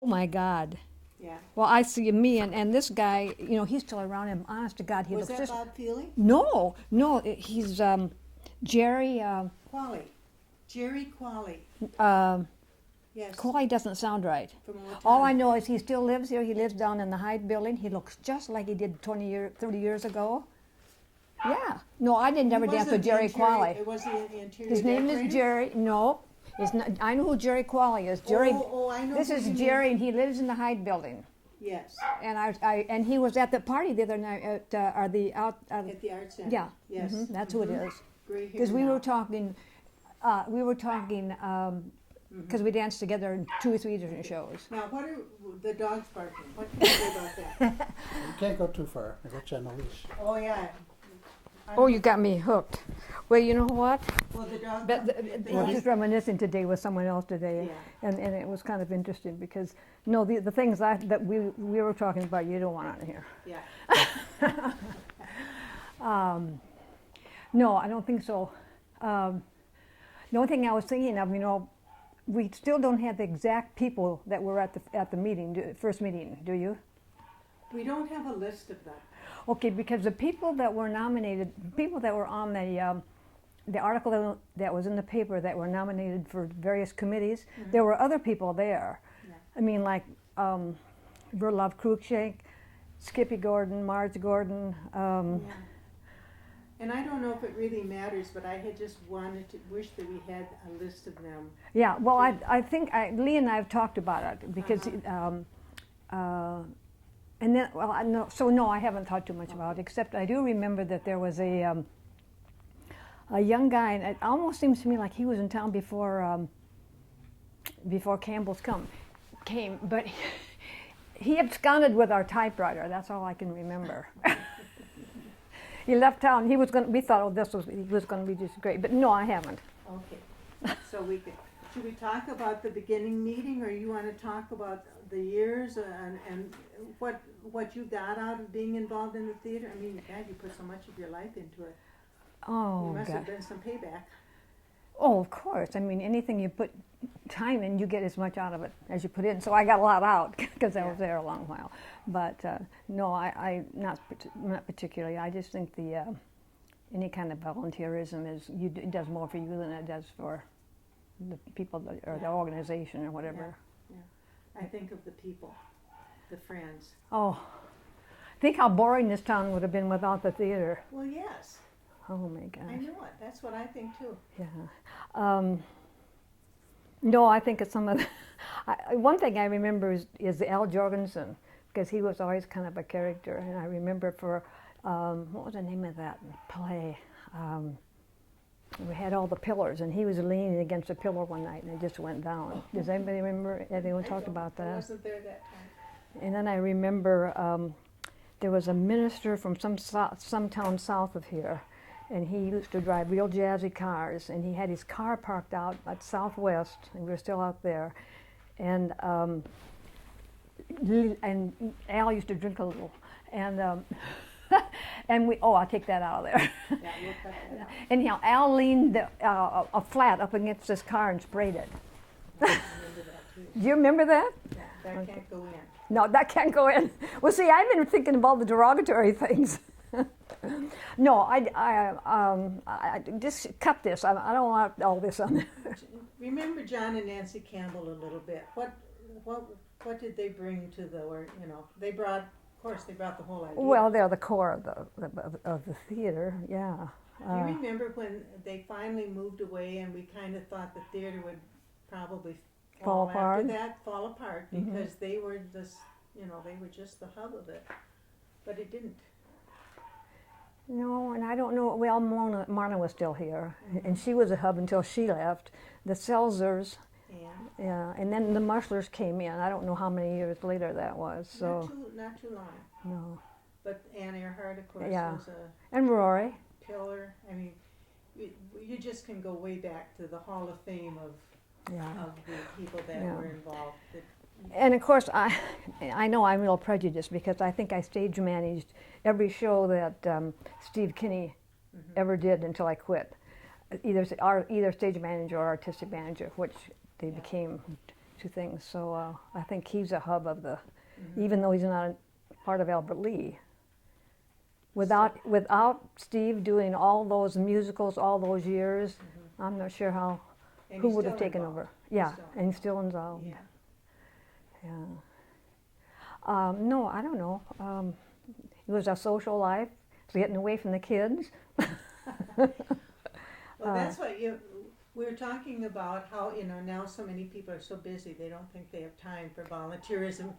my God. Yeah. Well, I see me and this guy, you know, he's still around, and honest to God, he Was looks that just... Bob Feely? No, no, he's Jerry, Qualley. Jerry Qualley. Yes. Qualley doesn't sound right. From what All I time? know is he still lives here. He lives down in the Hyde building. He looks just like he did 30 years ago. Yeah. No, I didn't ever dance with Jerry Qualley. Was he the interior His name decorator? is Jerry. No, it's not, I know who Jerry Qualley is. Jerry. Oh, I know. This who is you Jerry, mean. and he lives in the Hyde building. Yes. And and he was at the party the other night at At the art center. yeah. Yes. That's who it is. Gray hair Because we now. were talking. Because we danced together in 2 or 3 different shows. Now, what are the dogs barking? What can you say about that? You can't go too far. I got you on a leash. Oh, yeah. Oh, you got me hooked. Well, you know what? Well, the dog. I was just reminiscing today with someone else today, Yeah. and it was kind of interesting because no, the things that we were talking about, you don't want to hear. Yeah. No, I don't think so. The only thing I was thinking of, you know, we still don't have the exact people that were at the meeting, first meeting. Do you? We don't have a list of them. Okay, because the people that were nominated, people that were on the article that was in the paper that were nominated for various committees, there were other people there. Yeah. I mean, like Verlov Cruikshank, Skippy Gordon, Marge Gordon. Yeah. And I don't know if it really matters, but I had just wanted to wish that we had a list of them. Yeah, well, I think Lee and I have talked about it because, and then, well, no, I haven't thought too much about it, except I do remember that there was a young guy, and it almost seems to me like he was in town before Campbell's came, but he absconded with our typewriter. That's all I can remember. He left town. We thought, he was going to be just great, but no, I haven't. Okay. So should we talk about the beginning meeting, or you want to talk about the years and what you got out of being involved in the theater? I mean, God, you put so much of your life into it. Oh, There must have God. been some payback. Oh, of course. I mean, anything you put time in, you get as much out of it as you put in. So I got a lot out because I was there a long while. But no, I not particularly. I just think any kind of volunteerism it does more for you than it does for the people or the organization or whatever. Yeah. I think of the people, the friends. Oh, think how boring this town would have been without the theater. Well, yes. Oh my gosh. I know it. That's what I think too. Yeah. No, I think it's some of the, one thing I remember is Al Jorgensen, because he was always kind of a character, and I remember for, what was the name of that play? We had all the pillars, and he was leaning against a pillar one night, and it just went down. Does anybody remember? Anyone talked about that? I wasn't there that time. And then I remember there was a minister from some town south of here, and he used to drive real jazzy cars, and he had his car parked out at Southwest, and we were still out there, and Al used to drink a little, and I'll take that out of there. Yeah, we'll cut that out. Anyhow, Al leaned a flat up against his car and sprayed it. I remember that too. Do you remember that? Yeah, that can't go in. No, that can't go in. Well, see, I've been thinking of all the derogatory things. No, I just cut this. I don't want all this on there. Remember John and Nancy Campbell a little bit. What did they bring to they brought, of course, they brought the whole idea. Well, they're the core of the theater, yeah. Do you remember when they finally moved away and we kind of thought the theater would probably Fall apart? after that, fall apart, because they were this, they were just the hub of it. But it didn't. No, and I don't know. Well, Marna was still here, and she was a hub until she left. The Selzers, And yeah, and then the Mushlers came in. I don't know how many years later that was. So not too long. no, But Ann Earhart, of course, Yeah. was a and Rory. pillar. I mean, you just can go way back to the Hall of Fame of Yeah. the people that Yeah. were involved. And of course, I know I'm a little prejudiced because I think I stage managed every show that Steve Kinney ever did until I quit. Either stage manager or artistic manager, which they became two things. So I think he's a hub of the, Mhm. even though he's not a part of Albert Lee. Without Steve doing all those musicals all those years, I'm not sure how And who he's would have still taken involved. over. He's Yeah, still and he's still involved. Yeah. Yeah. No, I don't know. It was our social life, getting away from the kids. Well, that's what we were talking about how, now so many people are so busy, they don't think they have time for volunteerism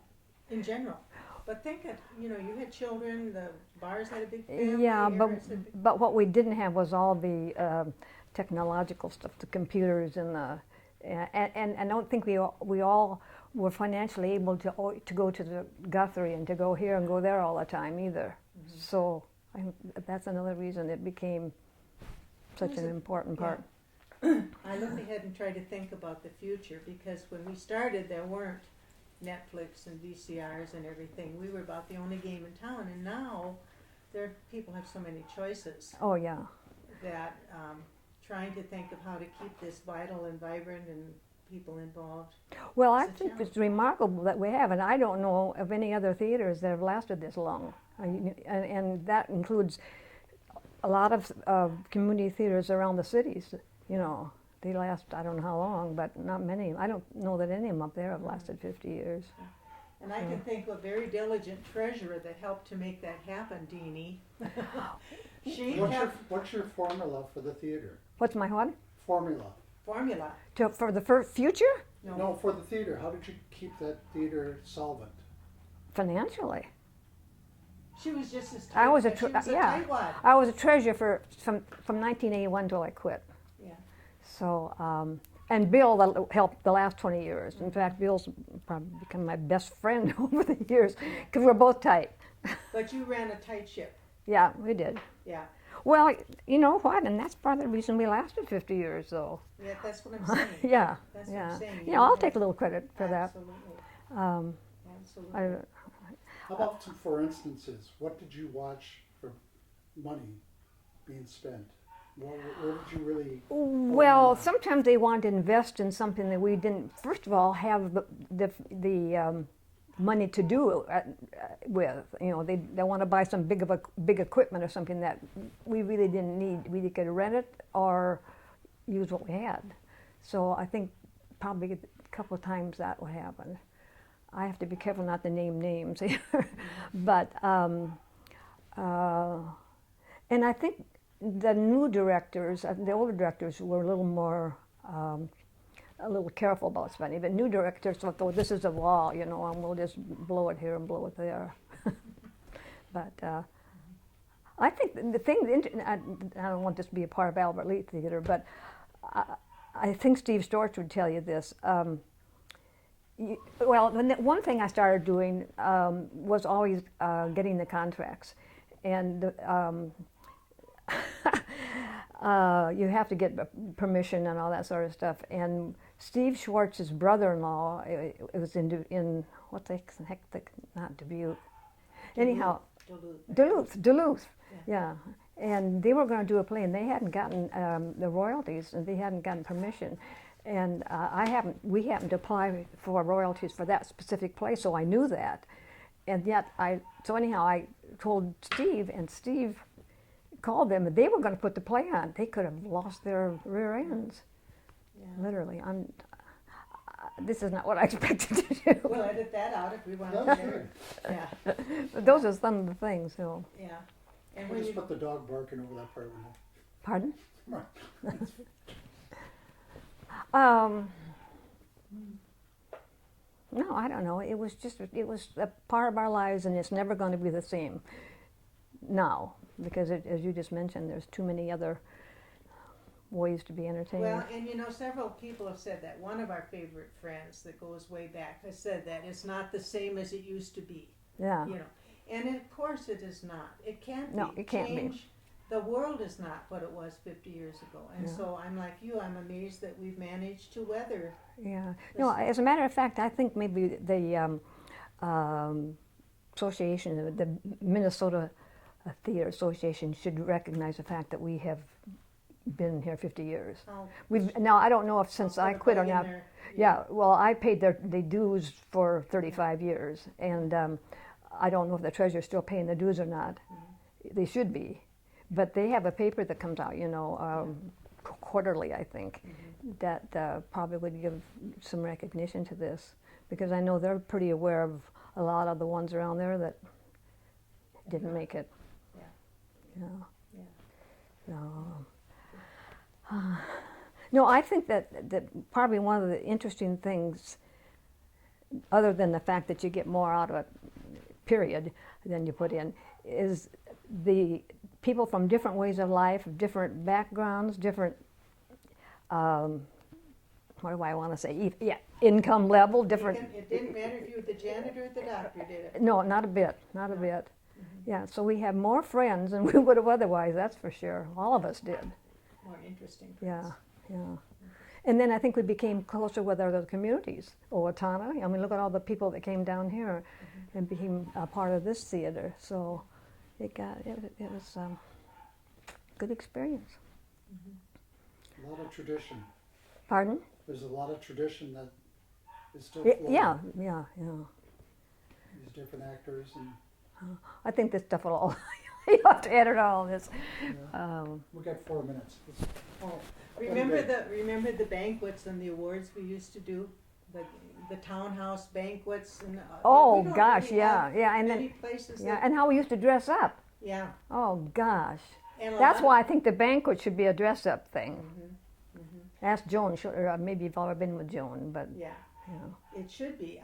in general. But think of, you had children, the bars had a big family. Yeah, Aaron's had a big- but what we didn't have was all the technological stuff, the computers and the, and I don't think we all were financially able to go to the Guthrie and to go here and go there all the time either. So I think that's another reason it became such an important part. I look ahead and try to think about the future, because when we started, there weren't Netflix and VCRs and everything. We were about the only game in town, and now people have so many choices Oh yeah. that trying to think of how to keep this vital and vibrant and people involved. Well, I It's a think challenge. it's remarkable that we have, and I don't know of any other theaters that have lasted this long. And that includes a lot of community theaters around the cities. They last, I don't know how long, but not many. I don't know that any of them up there have lasted 50 years. And I can think of a very diligent treasurer that helped to make that happen, Deanie. What's your formula for the theater? What's my what? Formula. Formula. For the future? No, for the theater. How did you keep that theater solvent? Financially. She was just as I was a she was a yeah. tightwad. I was a treasurer from 1981 till I quit. Yeah. So, and Bill helped the last 20 years. In fact, Bill's probably become my best friend over the years because we're both tight. But you ran a tight ship. Yeah, we did. Yeah. Well, you know what? And that's part of the reason we lasted 50 years, though. Yeah, that's what I'm saying. Yeah, That's what yeah. I'm saying. I'll take a little credit for Absolutely. that. Um, Absolutely. I, How about some for instances? What did you watch for money being spent? Where did you really? well, sometimes they want to invest in something that we didn't, first of all, have the money to do with. They want to buy some big equipment or something that we really didn't need. We either could rent it or use what we had. So I think probably a couple of times that would happen. I have to be careful not to name names here, but and I think the new directors, the older directors, were a little more a little careful about spending. But new directors thought, "Oh, this is a law, and we'll just blow it here and blow it there." But I think the thing, I don't want this to be a part of Albert Lee Theater, but I think Steve Storch would tell you this. Well, one thing I started doing was always getting the contracts, and you have to get permission and all that sort of stuff. And Steve Schwartz's brother-in-law, it was in what the heck, not Dubuque. Anyhow, Duluth, yeah. And they were going to do a play, and they hadn't gotten the royalties, and they hadn't gotten permission. And we happened to apply for royalties for that specific play, so I knew that. And yet, so anyhow, I told Steve, and Steve called them, and they were going to put the play on. They could have lost their rear ends, literally. This is not what I expected to do. We'll edit that out if we want No, to. sure. Yeah. But those are some of the things. So, Yeah. And We'll when just you, put the dog barking over that part. pardon? Right. No, I don't know. It was a part of our lives, and it's never going to be the same now, because as you just mentioned, there's too many other ways to be entertained. well, and several people have said that. One of our favorite friends that goes way back has said that it's not the same as it used to be. Yeah. And of course it is not. It can't be. No, it can't be. The world is not what it was 50 years ago. And Yeah. so I'm like you, I'm amazed that we've managed to weather. Yeah. No, as a matter of fact, I think maybe the association, the Minnesota Theater Association, should recognize the fact that we have been here 50 years. Oh, Now I don't know if since put I a quit or bug in not. there. Yeah, well, I paid the dues for 35 years, and I don't know if the treasurer's still paying the dues or not. They should be, but they have a paper that comes out, quarterly, I think, that probably would give some recognition to this, because I know they're pretty aware of a lot of the ones around there that didn't make it. Yeah. Yeah. Yeah. So, no, I think that probably one of the interesting things, other than the fact that you get more out of it, period, than you put in, is the people from different ways of life, different backgrounds, different, what do I want to say? Income level, different. It didn't matter if you were the janitor or the doctor, did it? No, not a bit, not a bit. Yeah, so we have more friends than we would have otherwise, that's for sure. All of us did. More interesting. Yeah, yeah. And then I think we became closer with other communities. Owatonna, I mean, look at all the people that came down here and became a part of this theater. So it was a good experience. A lot of tradition. Pardon? There's a lot of tradition that is still flowing. Yeah. These different actors and I think this stuff will all, you have to edit all this. we got 4 minutes. Oh, remember the banquets and the awards we used to do, the townhouse banquets and. Oh we don't gosh, really yeah, have yeah, and many then places. yeah, That, and how we used to dress up. yeah. Oh gosh, And a that's lot- why I think the banquet should be a dress-up thing. Ask Joan, or maybe you've already been with Joan, but Yeah, yeah. it should be.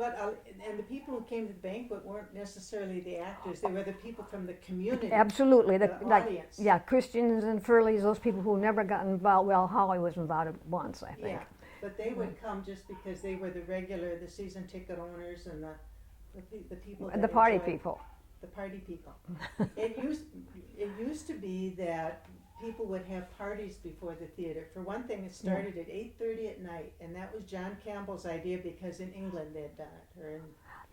And the people who came to the banquet weren't necessarily the actors; they were the people from the community. Absolutely, The like audience. yeah, Christians and Furleys, those people who never got involved. Well, Holly was involved once, I think. Yeah, but they would come just because they were the season ticket owners and the people. The that party enjoyed- people. The party people. It used to be that people would have parties before the theater. For one thing, it started at 8:30 at night, and that was John Campbell's idea because in England they'd done it.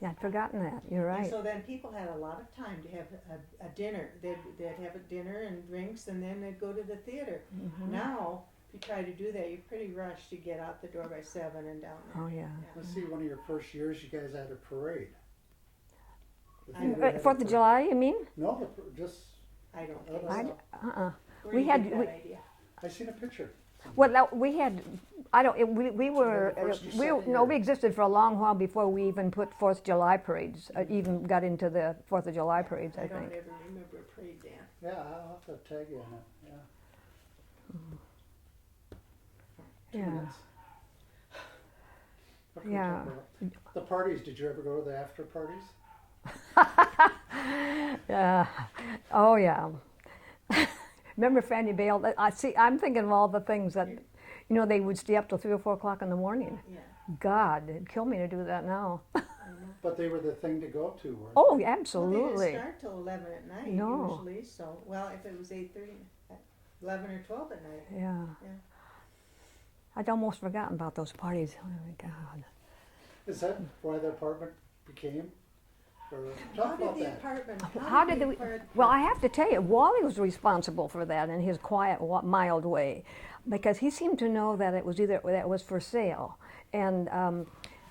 Yeah, I'd forgotten that. You're And right. so then people had a lot of time to have a dinner. They'd have a dinner and drinks, and then they'd go to the theater. Now, if you try to do that, you're pretty rushed to get out the door by 7 and down there. Oh yeah. Let's see, one of your first years, you guys had a parade. The I- theater had a 4th of July, you mean? No, just I don't think I- so. Where We did you had- get that we- idea? I seen a picture. Well, no, we had. I don't. We were. the first or We second no. year? We existed for a long while before we even put 4th of July parades. Even got into the 4th of July parades. I don't think. ever remember a parade, Dan. Yeah, I'll have to tag you on it, yeah. 2 Yeah. minutes. What can we Yeah. talk about? The parties, did you ever go to the after parties? Yeah. Oh yeah. Remember Fanny Bale? I see. I'm thinking of all the things that, they would stay up till 3 or 4 o'clock in the morning. Yeah. God, it'd kill me to do that now. But they were the thing to go to, weren't Oh, Well, they absolutely. didn't start till 11 at night No. usually. So, well, if it was 8:30, 11 or 12 at night. Yeah. Yeah. I'd almost forgotten about those parties. Oh my God. they? Is that why the apartment became? Or How talk did about the that. apartment? How did the we? apart- Well, I have to tell you, Wally was responsible for that in his quiet, mild way, because he seemed to know that it was for sale, and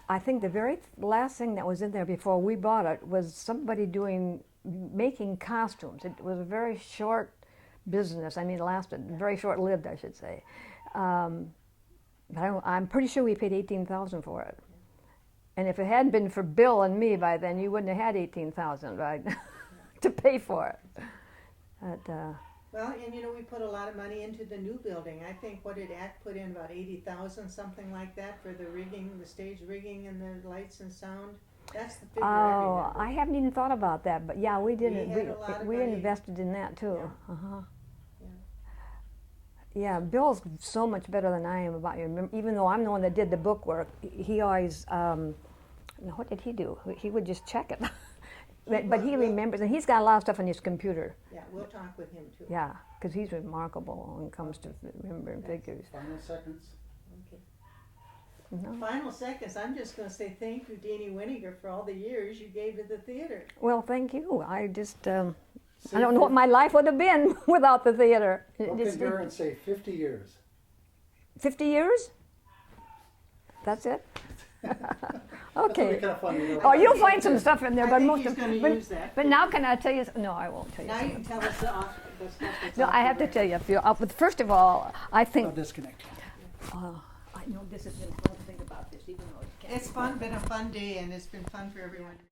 I think the very last thing that was in there before we bought it was somebody making costumes. It was a very short business. I mean, it lasted very short-lived, I should say. But I'm pretty sure we paid $18,000 for it. And if it hadn't been for Bill and me by then, you wouldn't have had $18,000, right, to pay for it. But, Well, and we put a lot of money into the new building. I think what did ACT put in, about 80,000, something like that, for the rigging, the stage rigging and the lights and sound. That's the figure I oh, remember. I haven't even thought about that. But yeah, we didn't. had a lot of We money. invested in that too. Yeah. Uh-huh. Yeah. Yeah, Bill's so much better than I am about you. Even though I'm the one that did the book work, he always. What did he do? He would just check it. But he remembers, and he's got a lot of stuff on his computer. Yeah, we'll talk with him too. Yeah, because he's remarkable when it comes to remembering figures. Final seconds. Okay. No. Final seconds. I'm just going to say thank you, Deanne Winegar, for all the years you gave to the theater. Well, thank you. I just I don't know what my life would have been without the theater. Look in here and say 50 years. 50 years? That's it? Okay. Kind of fun, you know. Oh, you'll find some stuff in there, I but think most he's of gonna but, use that. but now can I tell you? No, I won't tell you. Now you can tell us the stuff that's No, off I the have to record. tell you a few. But first of all, I I'll think disconnect. I know this has been fun to think about this, even though it can't. It's been a fun day, and it's been fun for everyone.